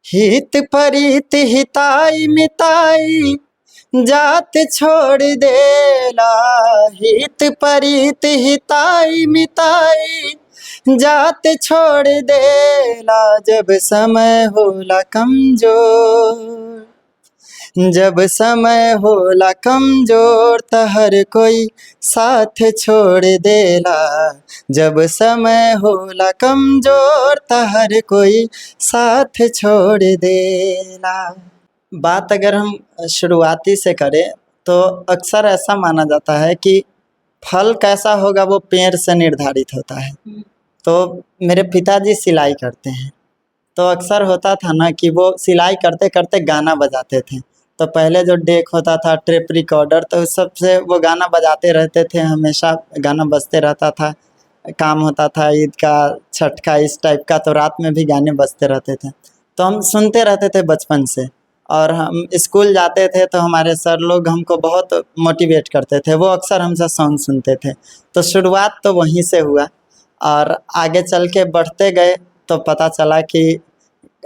हित परित हिताई मिताई जात छोड़ देला। हित परित हिताई मिताई जात छोड़ देला। जब समय होला कमजोर, जब समय होला कमजोर त हर कोई साथ छोड़ देला। जब समय होला कमजोर त हर कोई साथ छोड़ देला। बात अगर हम शुरुआती से करें तो अक्सर ऐसा माना जाता है कि फल कैसा होगा वो पेड़ से निर्धारित होता है। तो मेरे पिताजी सिलाई करते हैं, तो अक्सर होता था ना कि वो सिलाई करते करते गाना बजाते थे। तो पहले जो डेक होता था, टेप रिकॉर्डर, तो उस सब से वो गाना बजाते रहते थे, हमेशा गाना बजते रहता था। काम होता था ईद का, छठ का, इस टाइप का, तो रात में भी गाने बजते रहते थे। तो हम सुनते रहते थे बचपन से। और हम स्कूल जाते थे तो हमारे सर लोग हमको बहुत मोटिवेट करते थे, वो अक्सर हमसे सॉन्ग सुनते थे। तो शुरुआत तो वहीं से हुआ और आगे चल के बढ़ते गए तो पता चला कि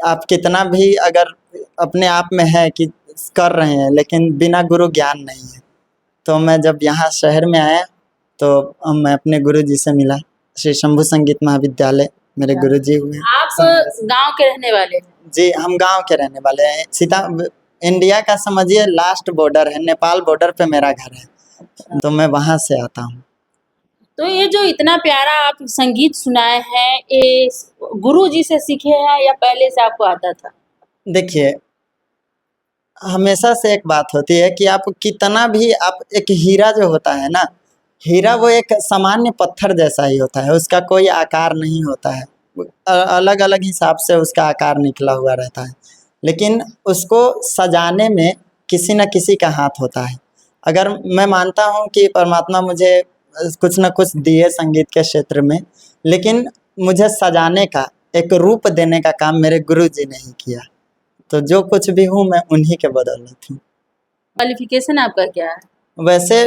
आप कितना भी अगर अपने आप में है कि कर रहे हैं, लेकिन बिना गुरु ज्ञान नहीं है। तो मैं जब यहाँ शहर में आया तो मैं अपने गुरुजी से मिला। श्री शंभू संगीत महाविद्यालय मेरे गुरुजी हुए। आप गांव के रहने वाले? जी, हम गांव के रहने वाले हैं। इंडिया का समझिए लास्ट बॉर्डर है, नेपाल बॉर्डर पे मेरा घर है, तो मैं वहाँ से आता हूँ। तो ये जो इतना प्यारा आप संगीत सुनाए हैं, ये गुरु जी से सीखे हैं या पहले से आपको आता था? देखिए, हमेशा से एक बात होती है कि आप कितना भी, आप एक हीरा जो होता है ना, हीरा वो एक सामान्य पत्थर जैसा ही होता है, उसका कोई आकार नहीं होता है। अलग अलग हिसाब से उसका आकार निकला हुआ रहता है, लेकिन उसको सजाने में किसी न किसी का हाथ होता है। अगर मैं मानता हूँ कि परमात्मा मुझे कुछ न कुछ दिए संगीत के क्षेत्र में, लेकिन मुझे सजाने का, एक रूप देने का काम मेरे गुरु जी ने ही किया। तो जो कुछ भी हूँ मैं उन्हीं के बदौलत हूँ। क्वालिफिकेशन आपका क्या है? वैसे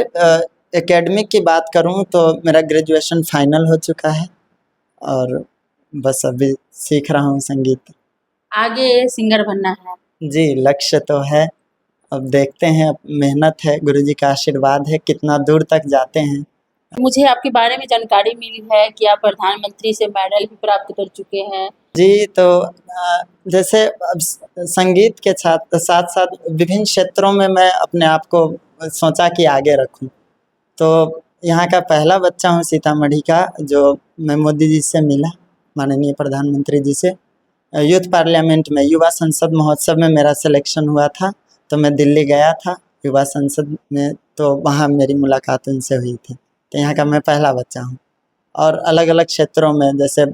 एकेडमिक की बात करूँ तो मेरा ग्रेजुएशन फाइनल हो चुका है और बस अभी सीख रहा हूँ संगीत। आगे सिंगर बनना है? जी, लक्ष्य तो है, अब देखते हैं, मेहनत है, गुरुजी का आशीर्वाद है, कितना दूर तक जाते हैं। मुझे आपके बारे में जानकारी मिली है कि आप प्रधानमंत्री से मेडल भी प्राप्त कर चुके हैं। जी, तो जैसे अब संगीत के साथ साथ विभिन्न क्षेत्रों में मैं अपने आप को सोचा कि आगे रखूं। तो यहाँ का पहला बच्चा हूँ सीतामढ़ी का, जो मैं मोदी जी से मिला, माननीय प्रधानमंत्री जी से। यूथ पार्लियामेंट में, युवा संसद महोत्सव में मेरा सिलेक्शन हुआ था, तो मैं दिल्ली गया था युवा संसद में, तो वहाँ मेरी मुलाकात उनसे हुई थी। तो यहाँ का मैं पहला बच्चा हूँ। और अलग अलग क्षेत्रों में, जैसे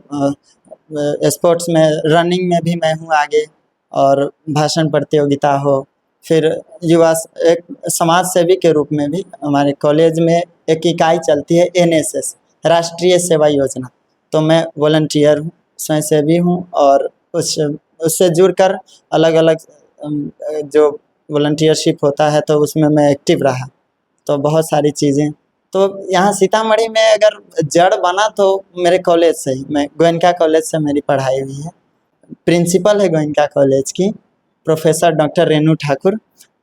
स्पोर्ट्स में, रनिंग में भी मैं हूँ आगे, और भाषण प्रतियोगिता हो, फिर युवा एक समाज सेवी के रूप में भी हमारे कॉलेज में एक इकाई चलती है एनएसएस, राष्ट्रीय सेवा योजना, तो मैं वॉलंटियर हूँ, स्वयंसेवी हूँ। और उससे जुड़कर अलग अलग जो वॉलंटियरशिप होता है तो उसमें मैं एक्टिव रहा, तो बहुत सारी चीज़ें। तो यहाँ सीतामढ़ी में अगर जड़ बना तो मेरे कॉलेज से ही, मैं गोयनका कॉलेज से मेरी पढ़ाई हुई है। प्रिंसिपल है गोयनका कॉलेज की प्रोफेसर डॉक्टर रेणु ठाकुर,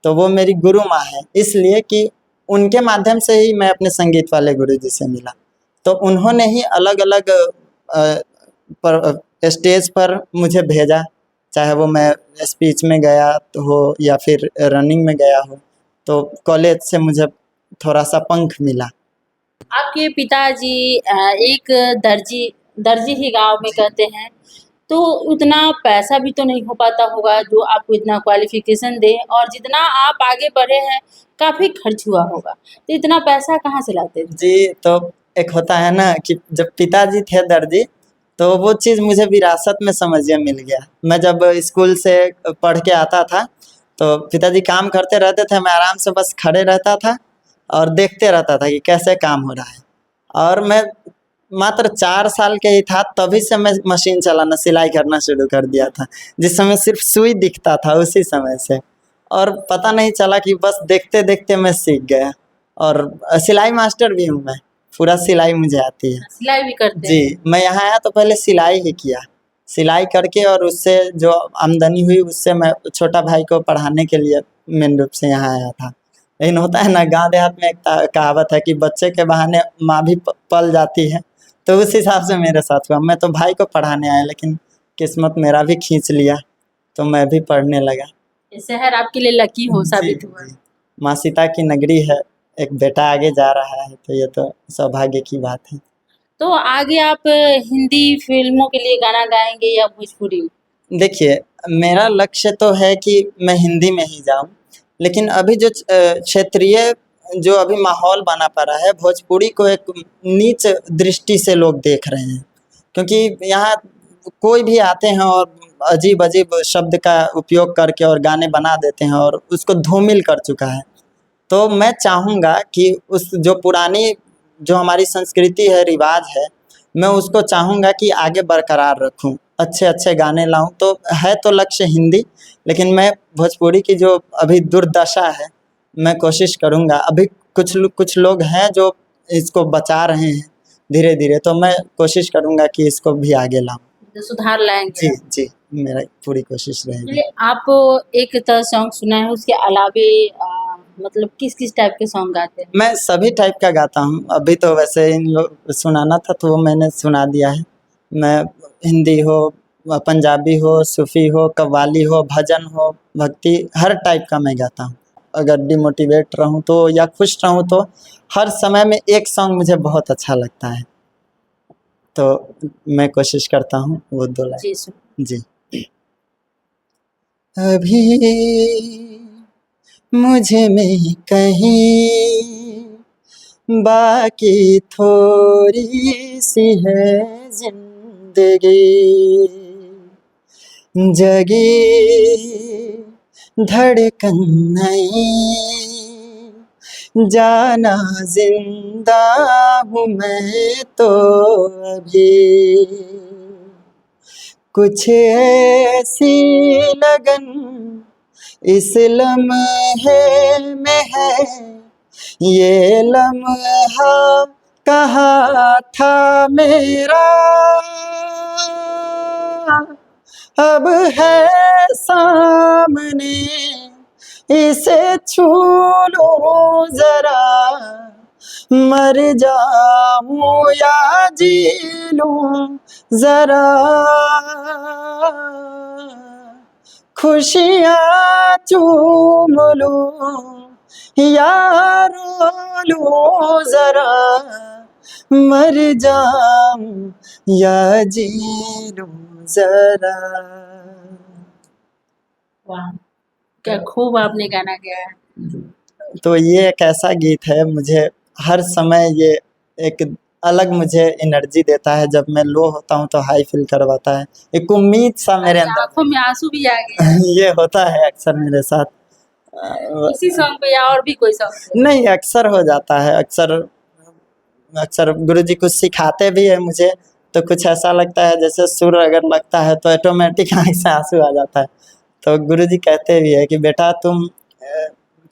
तो वो मेरी गुरु माँ है, इसलिए कि उनके माध्यम से ही मैं अपने संगीत वाले गुरु जी से मिला। तो उन्होंने ही अलग अलग स्टेज पर मुझे भेजा, चाहे वो मैं स्पीच में गया तो हो या फिर रनिंग में गया हो, तो कॉलेज से मुझे थोड़ा सा पंख मिला। आपके पिताजी एक दर्जी ही गांव में कहते हैं, तो उतना पैसा भी तो नहीं हो पाता होगा जो आपको इतना क्वालिफिकेशन दे, और जितना आप आगे बढ़े हैं काफ़ी खर्च हुआ होगा, तो इतना पैसा कहाँ से लाते थे? जी, तो एक होता है ना कि जब पिताजी थे दर्जी, तो वो चीज़ मुझे विरासत में समझिए मिल गया। मैं जब स्कूल से पढ़ के आता था तो पिताजी काम करते रहते थे, मैं आराम से बस खड़े रहता था और देखते रहता था कि कैसे काम हो रहा है। और मैं मात्र 4 साल के ही था तभी से मैं मशीन चलाना, सिलाई करना शुरू कर दिया था, जिस समय सिर्फ सुई दिखता था उसी समय से, और पता नहीं चला कि बस देखते देखते मैं सीख गया। और सिलाई मास्टर भी हूँ मैं, पूरा सिलाई मुझे आती है। सिलाई भी करते हैं? जी, मैं यहाँ आया तो पहले सिलाई ही किया, सिलाई करके और उससे जो आमदनी हुई उससे मैं छोटा भाई को पढ़ाने के लिए मेन रूप से यहाँ आया था। लेकिन होता है ना, गांव देहात में एक कहावत है कि बच्चे के बहाने माँ भी पल जाती है, तो उस हिसाब से मेरे साथ हुआ। मैं तो भाई को पढ़ाने आया, लेकिन किस्मत मेरा भी खींच लिया, तो मैं भी पढ़ने लगा। ये शहर आपके लिए लकी हो जी, साबित हुआ। जी। माँ सीता की नगरी है, एक बेटा आगे जा रहा है, तो ये तो सौभाग्य की बात है। तो आगे आप हिंदी फिल्मों के लिए गाना गाएंगे या भोजपुरी? देखिए, मेरा लक्ष्य तो है कि मैं हिंदी में ही जाऊँ, लेकिन अभी जो क्षेत्रीय जो अभी माहौल बना पड़ा है, भोजपुरी को एक नीच दृष्टि से लोग देख रहे हैं। क्योंकि यहाँ कोई भी आते हैं और अजीब-अजीब शब्द का उपयोग करके और गाने बना देते हैं और उसको धूमिल कर चुका है। तो मैं चाहूँगा कि उस जो पुरानी जो हमारी संस्कृति है, रिवाज है, मैं उसको चाहूँगा कि आगे बरकरार रखूँ, अच्छे-अच्छे गाने लाऊँ। तो है तो लक्ष्य हिंदी, लेकिन मैं भोजपुरी की जो अभी दुर्दशा है, मैं कोशिश करूँगा। अभी कुछ लोग हैं जो इसको बचा रहे हैं धीरे-धीरे, तो मैं कोशिश करूँगा कि इसको भी आगे लाऊँ। जो सुधार लाएंगे जी, आप? जी, मेरा पूरी कोशिश रहेगी। चलिए, आप एक तो सॉन्ग सुना है, उसके अलावे मतलब किस-किस टाइप के सॉन्ग गाते हैं? मैं सभी टाइप का गाता हूँ। अभी तो वैसे इन लोग सुनाना था तो वो मैंने सुना दिया है। मैं हिंदी हो, पंजाबी हो, सूफ़ी हो, कव्वाली हो, भजन हो, भक्ति, हर टाइप का मैं गाता हूँ। अगर डिमोटिवेट रहूँ तो या खुश रहूँ तो हर समय में एक सॉन्ग मुझे बहुत अच्छा लगता है। तो मैं कोशिश करता हूँ वो 2 लाइन। जी, सुन जी। अभी मुझ में कहीं बाकी थोड़ी सी है जिंदगी, जगी धड़कन नहीं, जाना जिंदा हूँ मैं तो अभी, कुछ ऐसी लगन इस लम्हे में है, ये लम्हा कहाँ था मेरा, अब है सामने, इसे छू लो जरा, मर जाऊं या जी लूं जरा, खुशियाँ चूम लूं या रो लूं जरा, मर जाऊं या जी लूं जरा। वाह! क्या खूब आपने गाना गाया है। तो ये एक ऐसा गीत है, मुझे हर समय ये एक अलग मुझे एनर्जी देता है। जब मैं लो होता हूँ तो हाई फील करवाता है, एक उम्मीद सा मेरे आपकी अंदर आँखों में आँसू भी आ गए। ये होता है अक्सर मेरे साथ। इसी सॉन्ग पे या और भी कोई सॉन्ग पे? नहीं, अक्सर हो जाता है। अक्सर अक्सर गुरुजी कुछ सिखाते भी हैं मुझे, तो कुछ ऐसा लगता है जैसे सुर अगर लगता है तो ऑटोमेटिक आँख से आंसू आ जाता है। तो गुरुजी कहते भी है कि बेटा तुम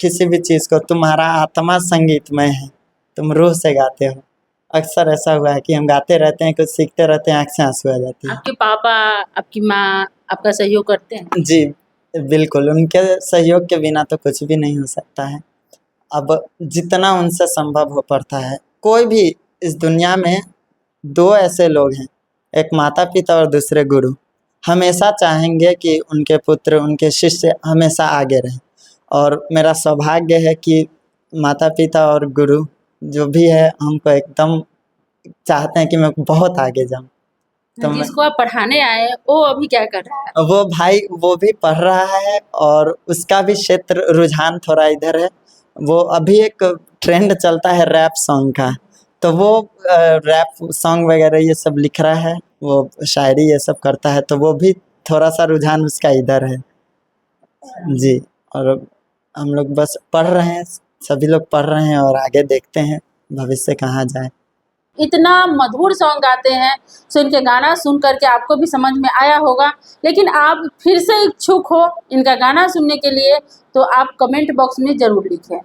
किसी भी चीज़ को, तुम्हारा आत्मा संगीतमय है, तुम रूह से गाते हो। अक्सर ऐसा हुआ है कि हम गाते रहते हैं, कुछ सीखते रहते हैं, आँख से आंसू आ जाती है। आपके पापा, आपकी माँ आपका सहयोग करते हैं? जी, बिल्कुल, उनके सहयोग के बिना तो कुछ भी नहीं हो सकता है। अब जितना उनसे संभव हो पाता है, कोई भी इस दुनिया में 2 ऐसे लोग हैं, एक माता-पिता और दूसरे गुरु। हमेशा चाहेंगे कि उनके पुत्र, उनके शिष्य हमेशा आगे रहें, और मेरा सौभाग्य है कि माता-पिता और गुरु जो भी है हमको एकदम चाहते हैं कि मैं बहुत आगे जाऊँ। तो मैं जिसको आप पढ़ाने आए हैं, वो अभी क्या कर रहा है? वो भाई वो भी पढ़ रहा है और उसका भी क्षेत्र रुझान थोड़ा इधर है। वो अभी एक ट्रेंड चलता है रैप सॉन्ग का, तो वो रैप सॉन्ग वगैरह ये सब लिख रहा है, वो शायरी ये सब करता है, तो वो भी थोड़ा-सा रुझान उसका इधर है। जी, और हम लोग बस पढ़ रहे हैं, सभी लोग पढ़ रहे हैं और आगे देखते हैं भविष्य कहाँ जाए। इतना मधुर सॉन्ग गाते हैं, सो इनके गाना सुन कर के आपको भी समझ में आया होगा। लेकिन आप फिर से इच्छुक हो इनका गाना सुनने के लिए, तो आप कमेंट बॉक्स में ज़रूर लिखें।